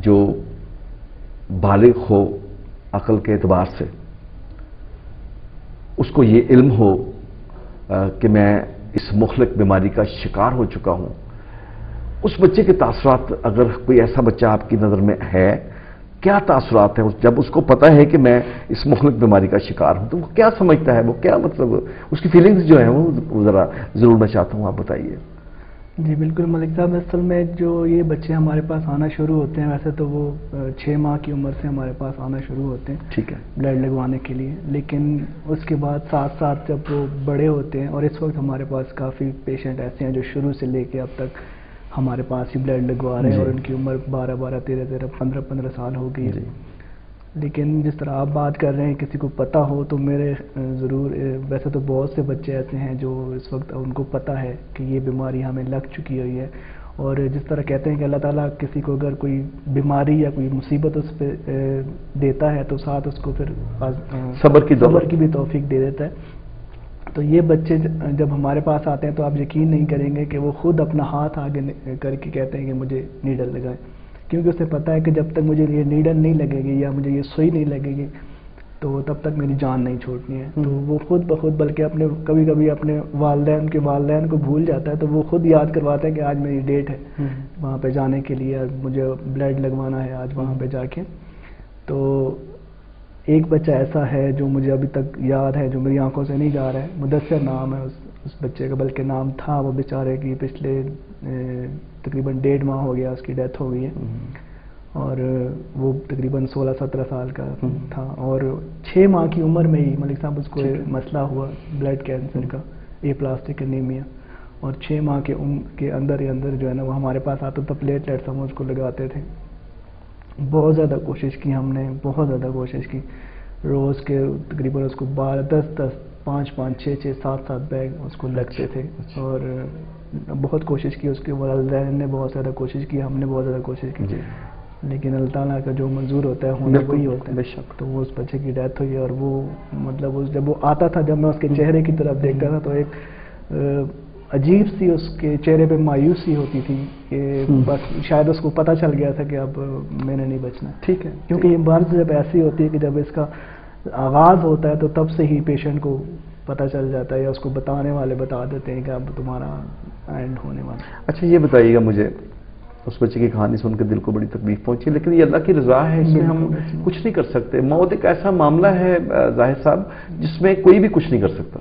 جو بالغ ہو عقل کے اعتبار سے، اس کو یہ علم ہو کہ میں اس مہلک بیماری کا شکار ہو چکا ہوں. اس بچے کے تاثرات، اگر کوئی ایسا بچہ آپ کی نظر میں ہے، کیا تاثرات ہیں جب اس کو پتا ہے کہ میں اس مہلک بیماری کا شکار ہوں؟ تو وہ کیا سمجھتا ہے، وہ کیا مطلب اس کی فیلنگز جو ہیں وہ ذرا ضرور میں چاہتا ہوں آپ بتائیے. جی بالکل ملک صاحب، اصل میں جو یہ بچے ہمارے پاس آنا شروع ہوتے ہیں، ویسے تو وہ 6 ماہ کی عمر سے ہمارے پاس آنا شروع ہوتے ہیں، ٹھیک ہے، بلڈ لگوانے کے لیے. لیکن اس کے بعد ساتھ ساتھ جب وہ بڑے ہوتے ہیں، اور اس وقت ہمارے پاس کافی پیشنٹ ایسے ہیں جو شروع سے لے کے اب تک ہمارے پاس ہی بلڈ لگوا رہے ہیں، اور ان کی عمر 12 13 15 سال ہو گئی ہے. لیکن جس طرح آپ بات کر رہے ہیں کسی کو پتہ ہو، تو میرے ضرور ویسے تو بہت سے بچے ایسے ہیں جو اس وقت ان کو پتہ ہے کہ یہ بیماری ہمیں لگ چکی ہوئی ہے. اور جس طرح کہتے ہیں کہ اللہ تعالیٰ کسی کو اگر کوئی بیماری یا کوئی مصیبت اس پہ دیتا ہے تو ساتھ اس کو پھر صبر کی بھی توفیق دے دیتا ہے. تو یہ بچے جب ہمارے پاس آتے ہیں تو آپ یقین نہیں کریں گے کہ وہ خود اپنا ہاتھ آگے کر کے کہتے ہیں کہ مجھے نیڈل لگائیں، کیونکہ اسے پتہ ہے کہ جب تک مجھے یہ نیڈل نہیں لگے گی یا مجھے یہ سوئی نہیں لگے گی تو تب تک میری جان نہیں چھوڑنی ہے. تو وہ خود بخود، بلکہ کبھی کبھی اپنے والدین کو بھول جاتا ہے، تو وہ خود یاد کرواتا ہے کہ آج میری ڈیٹ ہے وہاں پہ جانے کے لیے، آج مجھے بلڈ لگوانا ہے آج وہاں پہ جا کے. تو ایک بچہ ایسا ہے جو مجھے ابھی تک یاد ہے، جو میری آنکھوں سے نہیں جا رہا ہے. مدثر نام ہے اس بچے کا، بلکہ نام تھا، وہ بیچارے کی پچھلے تقریباً 1.5 ماہ ہو گیا اس کی ڈیتھ ہو گئی ہے. اور وہ تقریباً 16 17 سال کا تھا، اور 6 ماہ کی عمر میں ہی ملک صاحب اس کو مسئلہ ہوا بلڈ کینسر کا، اے پلاسٹک انیمیا. اور 6 ماہ کے اندر ہی اندر جو ہے نا وہ ہمارے پاس آتا تھا، پلیٹلیٹس ہم اس کو لگاتے تھے. بہت زیادہ کوشش کی ہم نے، بہت زیادہ کوشش کی، روز کے تقریباً اس کو 10 5 6 7 بیگ اس کو لگتے تھے. اور بہت کوشش کی، اس کے والدین نے بہت زیادہ کوشش کی، ہم نے بہت زیادہ کوشش کی، لیکن اللہ تعالیٰ کا جو منظور ہوتا ہے ہونا وہی ہوتا ہے. بے شک. تو وہ اس بچے کی ڈیتھ ہوئی، اور وہ مطلب جب وہ آتا تھا، جب میں اس کے چہرے کی طرف دیکھتا تھا تو ایک عجیب سی اس کے چہرے پہ مایوسی ہوتی تھی کہ بس شاید اس کو پتہ چل گیا تھا کہ اب میں نے نہیں بچنا. ٹھیک ہے، کیونکہ یہ مرض جب ایسی ہوتی ہے کہ جب اس کا آغاز ہوتا ہے تو تب سے ہی پیشنٹ کو پتہ چل جاتا ہے، یا اس کو بتانے والے بتا دیتے ہیں کہ اب تمہارا اینڈ ہونے والا. اچھا یہ بتائیے گا مجھے، اس بچے کی کہانی سن کے دل کو بڑی تکلیف پہنچی، لیکن یہ اللہ کی رضا ہے، اس میں ہم کچھ نہیں کر سکتے. موت ایک ایسا معاملہ ہے ظاہر صاحب جس میں کوئی بھی کچھ نہیں کر سکتا.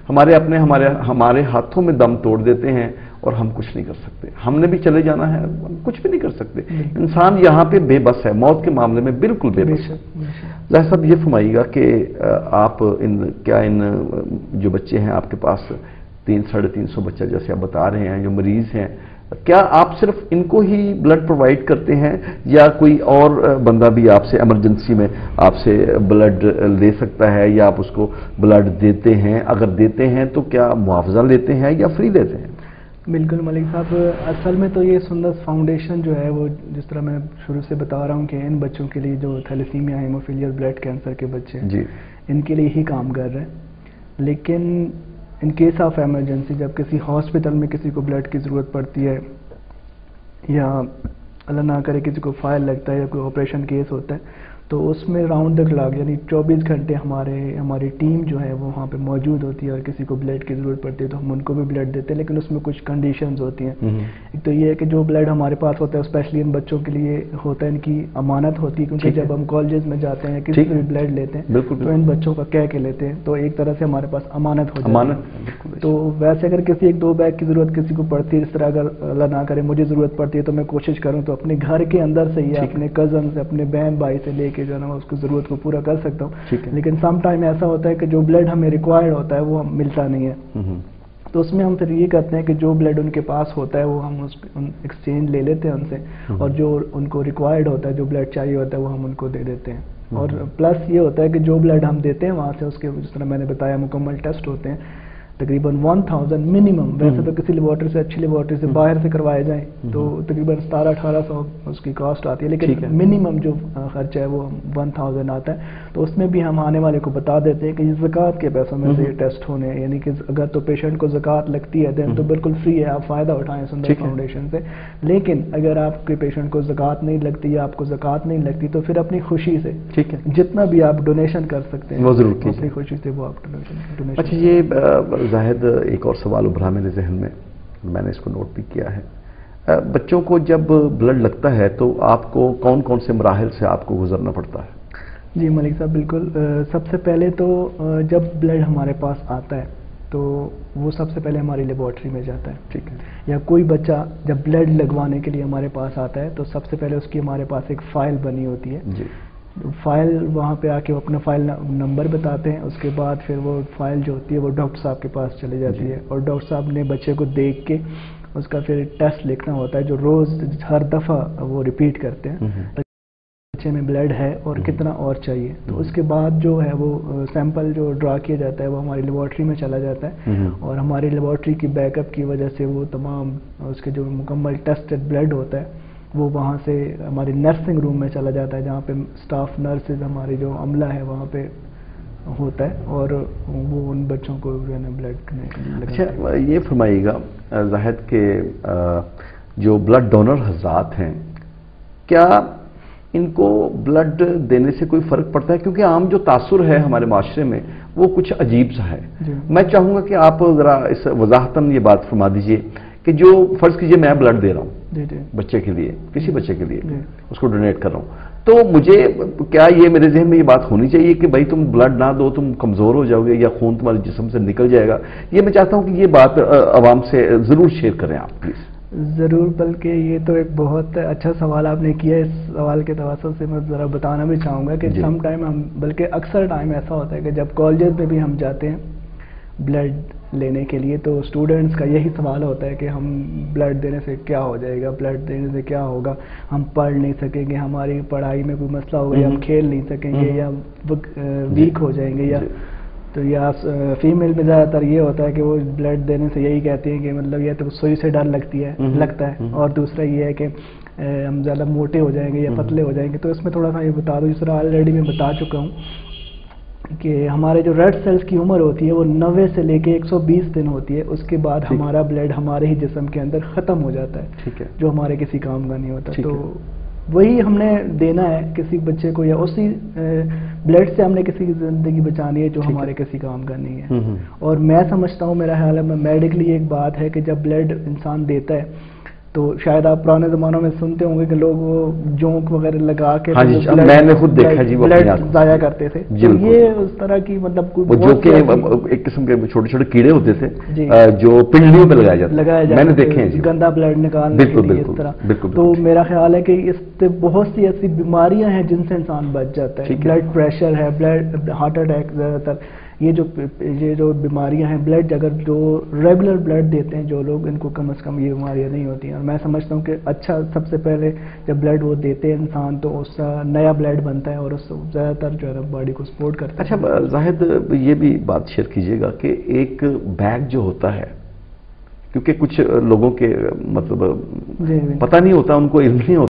ہمارے ہاتھوں میں دم توڑ دیتے ہیں اور ہم کچھ نہیں کر سکتے. ہم نے بھی چلے جانا ہے، ہم کچھ بھی نہیں کر سکتے. انسان یہاں پہ بے بس ہے، موت کے معاملے میں بالکل بے بس ہے. ظاہر صاحب یہ فرمائیے گا کہ آپ ان جو بچے ہیں آپ کے پاس 300-350 بچہ جیسے آپ بتا رہے ہیں جو مریض ہیں، کیا آپ صرف ان کو ہی بلڈ پرووائڈ کرتے ہیں یا کوئی اور بندہ بھی آپ سے ایمرجنسی میں آپ سے بلڈ لے سکتا ہے، یا آپ اس کو بلڈ دیتے ہیں؟ اگر دیتے ہیں تو کیا معاوضہ لیتے ہیں یا فری لیتے ہیں؟ بالکل ملک صاحب، اصل میں تو یہ سندس فاؤنڈیشن جو ہے وہ جس طرح میں شروع سے بتا رہا ہوں کہ ان بچوں کے لیے جو تھیلیسیمیا، ہیموفیلیا، بلڈ کینسر کے بچے ہیں ان کے لیے ہی کام کر رہے ہیں. لیکن ان کیس آف ایمرجنسی، جب کسی ہاسپٹل میں کسی کو بلڈ کی ضرورت پڑتی ہے، یا اللہ نہ کرے کسی کو فائل لگتا ہے یا کوئی آپریشن کیس ہوتا ہے، تو اس میں راؤنڈ دا کلاک یعنی 24 گھنٹے ہماری ٹیم جو ہے وہ وہاں پہ موجود ہوتی ہے. اور کسی کو بلڈ کی ضرورت پڑتی ہے تو ہم ان کو بھی بلڈ دیتے ہیں، لیکن اس میں کچھ کنڈیشنز ہوتی ہیں. ایک تو یہ ہے کہ جو بلڈ ہمارے پاس ہوتا ہے اسپیشلی ان بچوں کے لیے ہوتا ہے، ان کی امانت ہوتی ہے، کیونکہ جب ہم کالجز میں جاتے ہیں کسی سے بھی بلڈ لیتے ہیں تو ان بچوں کا کہہ کے لیتے ہیں، تو ایک طرح سے ہمارے پاس امانت ہو جاتی ہے. تو ویسے اگر کسی 1-2 بیگ کی ضرورت کسی کو پڑتی ہے، اس طرح اگر اللہ نہ کرے مجھے ضرورت پڑتی ہے تو میں کوشش کروں تو اپنے گھر کے اندر سے ہی اپنے کزن سے، اپنے بہن بھائی سے لے کے جو ہے نا اس کو ضرورت کو پورا کر سکتا ہوں. لیکن سم ٹائم ایسا ہوتا ہے کہ جو بلڈ ہمیں ریکوائرڈ ہوتا ہے وہ ملتا نہیں ہے. تو اس میں ہم پھر یہ کرتے ہیں کہ جو بلڈ ان کے پاس ہوتا ہے وہ ہم ایکسچینج لے لیتے ہیں ان سے، اور جو ان کو ریکوائرڈ ہوتا ہے، جو بلڈ چاہیے ہوتا ہے وہ ہم ان کو دے دیتے ہیں. اور پلس یہ ہوتا ہے کہ جو بلڈ ہم دیتے ہیں وہاں سے اس کے جس طرح میں نے بتایا مکمل ٹیسٹ ہوتے ہیں، تقریباً 1000 منیمم. ویسے تو کسی لیبارٹری سے، اچھی لیبارٹری سے باہر سے کروائے جائیں تو تقریباً 1700-1800 اس کی کاسٹ آتی ہے، لیکن منیمم جو خرچہ ہے وہ 1000 آتا ہے. تو اس میں بھی ہم آنے والے کو بتا دیتے ہیں کہ یہ زکوٰۃ کے پیسوں میں سے یہ ٹیسٹ ہونے ہیں، یعنی کہ اگر تو پیشنٹ کو زکوٰۃ لگتی ہے دین تو بالکل فری ہے، آپ فائدہ اٹھائیں سندر فاؤنڈیشن سے. لیکن اگر آپ کے پیشنٹ کو زکوٰۃ نہیں لگتی یا آپ کو زکوٰۃ نہیں لگتی تو پھر اپنی خوشی سے جتنا بھی آپ ڈونیشن کر سکتے ہیں وہ ضرور اپنی خوشی سے وہ آپ ڈونیشن. اچھا، یہ زاہد ایک اور سوال ابھرا میرے ذہن میں نے اس کو نوٹ بھی کیا ہے. بچوں کو جب بلڈ لگتا ہے تو آپ کو کون کون سے مراحل سے آپ کو گزرنا پڑتا ہے؟ جی ملک صاحب بالکل. سب سے پہلے تو جب بلڈ ہمارے پاس آتا ہے تو وہ سب سے پہلے ہماری لیبارٹری میں جاتا ہے. ٹھیک ہے. یا کوئی بچہ جب بلڈ لگوانے کے لیے ہمارے پاس آتا ہے تو سب سے پہلے اس کی ہمارے پاس ایک فائل بنی ہوتی ہے. جی. فائل وہاں پہ آ کے وہ اپنا فائل نمبر بتاتے ہیں، اس کے بعد پھر وہ فائل جو ہوتی ہے وہ ڈاکٹر صاحب کے پاس چلی جاتی ہے، اور ڈاکٹر صاحب نے بچے کو دیکھ کے اس کا پھر ٹیسٹ لکھنا ہوتا ہے جو روز ہر دفعہ وہ ریپیٹ کرتے ہیں بچے میں بلڈ ہے اور کتنا اور چاہیے. تو اس کے بعد جو ہے وہ سیمپل جو ڈرا کیا جاتا ہے وہ ہماری لیبارٹری میں چلا جاتا ہے، اور ہماری لیبارٹری کی بیک اپ کی وجہ سے وہ تمام اس کے جو مکمل ٹیسٹڈ بلڈ ہوتا ہے وہ وہاں سے ہماری نرسنگ روم میں چلا جاتا ہے، جہاں پہ اسٹاف نرسز ہماری جو عملہ ہے وہاں پہ ہوتا ہے، اور وہ ان بچوں کو جو ہے نا بلڈ میں. اچھا، یہ فرمائیے گا زاہد کہ جو بلڈ ڈونر حضرات ہیں کیا ان کو بلڈ دینے سے کوئی فرق پڑتا ہے؟ کیونکہ عام جو تاثر ہے ہمارے معاشرے میں وہ کچھ عجیب سا ہے. میں چاہوں گا کہ آپ ذرا اس وضاحتاً یہ بات فرما دیجئے کہ جو فرض کیجئے میں بلڈ دے رہا ہوں بچے کے لیے، کسی بچے کے لیے اس کو ڈونیٹ کر رہا ہوں، تو مجھے کیا یہ میرے ذہن میں یہ بات ہونی چاہیے کہ بھائی تم بلڈ نہ دو تم کمزور ہو جاؤ گے یا خون تمہارے جسم سے نکل جائے گا؟ یہ میں چاہتا ہوں کہ یہ بات عوام سے ضرور شیئر کریں آپ پلیز. ضرور، بلکہ یہ تو ایک بہت اچھا سوال آپ نے کیا. اس سوال کے توسط سے میں ذرا بتانا بھی چاہوں گا کہ سم ٹائم ہم، بلکہ اکثر ٹائم ایسا ہوتا ہے کہ جب کالجز میں بھی ہم جاتے ہیں بلڈ لینے کے لیے تو اسٹوڈنٹس کا یہی سوال ہوتا ہے کہ ہم بلڈ دینے سے کیا ہو جائے گا، بلڈ دینے سے کیا ہوگا، ہم پڑھ نہیں سکیں گے، ہماری پڑھائی میں کوئی مسئلہ ہوگا، یا ہم کھیل نہیں سکیں گے، یا ویک ہو جائیں گے. یا تو یا فیمیل میں زیادہ تر یہ ہوتا ہے کہ وہ بلڈ دینے سے یہی کہتے ہیں کہ مطلب یہ تو سوئی سے ڈر لگتا ہے، اور دوسرا یہ ہے کہ ہم زیادہ موٹے ہو جائیں گے یا پتلے ہو جائیں گے. تو اس میں تھوڑا سا یہ بتا دوں، جس طرح آلریڈی میں بتا چکا ہوں کہ ہمارے جو ریڈ سیلز کی عمر ہوتی ہے وہ 90 سے لے کے 120 دن ہوتی ہے. اس کے بعد ہمارا بلڈ ہمارے ہی جسم کے اندر ختم ہو جاتا ہے، جو ہمارے کسی کام کا نہیں ہوتا. تو وہی ہم نے دینا ہے کسی بچے کو، یا اسی بلڈ سے ہم نے کسی کی زندگی بچانی ہے جو ہمارے کسی کام کا نہیں ہے. اور میں سمجھتا ہوں، میرا خیال ہے میڈیکلی ایک بات ہے کہ جب بلڈ انسان دیتا ہے تو شاید آپ پرانے زمانوں میں سنتے ہوں گے کہ لوگ وہ جونک وغیرہ لگا کے میں نے خود دیکھا جی وہ بلڈ ضائع کرتے تھے. یہ اس طرح کی مطلب جو کہ ایک قسم کے چھوٹے چھوٹے کیڑے ہوتے تھے جو پنڈلیوں پہ لگایا جاتا، میں نے دیکھے ہیں گندا بلڈ نکالنے کے لیے اس طرح. تو میرا خیال ہے کہ اس سے بہت سی ایسی بیماریاں ہیں جن سے انسان بچ جاتا ہے. بلڈ پریشر ہے، بلڈ ہارٹ اٹیک، زیادہ تر یہ جو بیماریاں ہیں، بلڈ اگر جو ریگولر بلڈ دیتے ہیں جو لوگ، ان کو کم از کم یہ بیماریاں نہیں ہوتی ہیں. اور میں سمجھتا ہوں کہ اچھا سب سے پہلے جب بلڈ وہ دیتے ہیں انسان تو اس کا نیا بلڈ بنتا ہے اور اس سے زیادہ تر جو ہے نا باڈی کو سپورٹ کرتا ہے. اچھا زاہد، یہ بھی بات شیئر کیجیے گا کہ ایک بیگ جو ہوتا ہے، کیونکہ کچھ لوگوں کے مطلب پتہ نہیں ہوتا، ان کو علم نہیں ہوتا